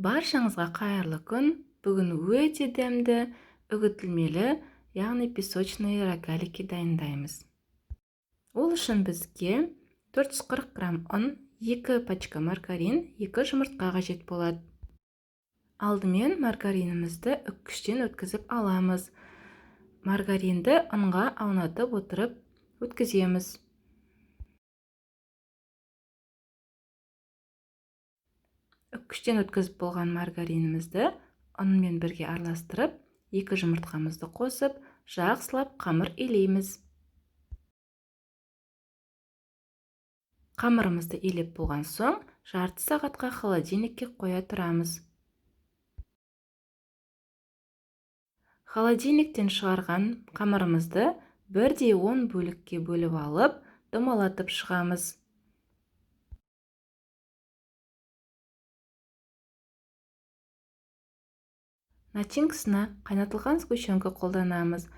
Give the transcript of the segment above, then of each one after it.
Баршаңызға қайырлы күн. Бүгін өте дәмді, үгітілмелі, яғни песочный рогалики дайындаймыз. Ол үшін бізге 440 грамм ұн, 2 пачка маргарин, 2 жұмыртқа қажет болады. Алдымен маргаринімізді үккіштен өткізіп аламыз. Маргаринді ұнға аунатып отырып өткіземіз. Үккіштен өткізіп болған маргаринімізді ұнмен бірге араластырып, 2 жұмыртқамызды қосып, жақсылап қамыр илейміз. Қамырымызды илеп болған соң, жарты сағатқа холодильникке қоя тұрамыз. Холодильниктен шығарған қамырымызды 1/10 бөлікке бөліп алып, домалатып шығамыз. Начинкасына қайнатылған сгущенка қолданамыз.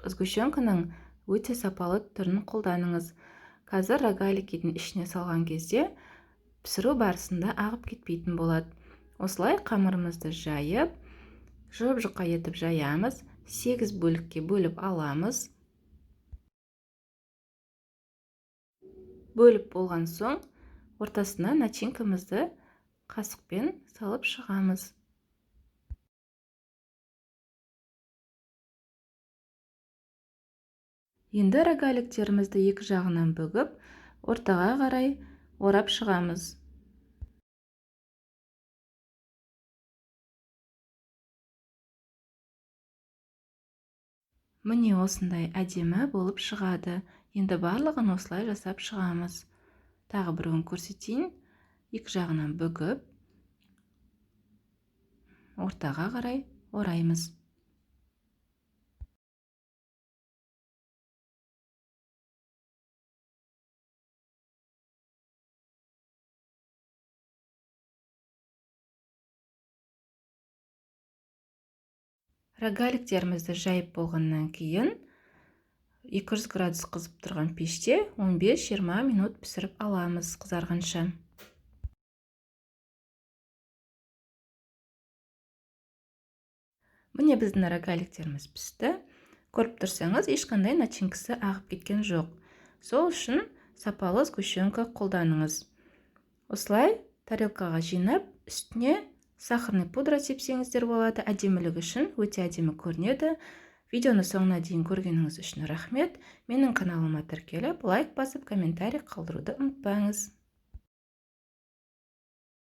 Сгущенканың өте сапалы түрін қолданыңыз. Қазір рогаликидің ішіне салған кезде пісіру барысында ағып кетпейтін болады. Осылай қамырымызды жайып, жұп-жұқа етіп жаямыз. 8 бөлікке бөліп аламыз. Бөліп болған соң, ортасына начинкамызды қасықпен салып шығамыз. Енді рогаликтерімізді екі жағынан бөгіп, ортаға қарай орап шығамыз. Міне осындай әдемі болып шығады. Енді барлығын осылай жасап шығамыз. Тағы біреуін көрсетейін. Екі жағынан бөгіп, ортаға қарай ораймыз. Рогаликтерімізді жайып болғаннан кейін 200 градус қызып тұрған пеште 15-20 минут пісіріп аламыз қызарғанша. Міне біздің рогаликтеріміз пісті. Көріп тұрсаңыз, ешқандай начинкасы ағып кеткен жоқ. Сол үшін сапалы сгущенка қолданыңыз. Осылай тарелкаға жинап, үстіне сахарный пудра сепсеңіздер болады. Әдемілігі үшін өте әдемі көрінеді. Видеоны соңына дейін көргеніңіз үшін рахмет. Менің каналыма тіркеліп, лайк басып, комментарий қалдыруды ұмытпаңыз.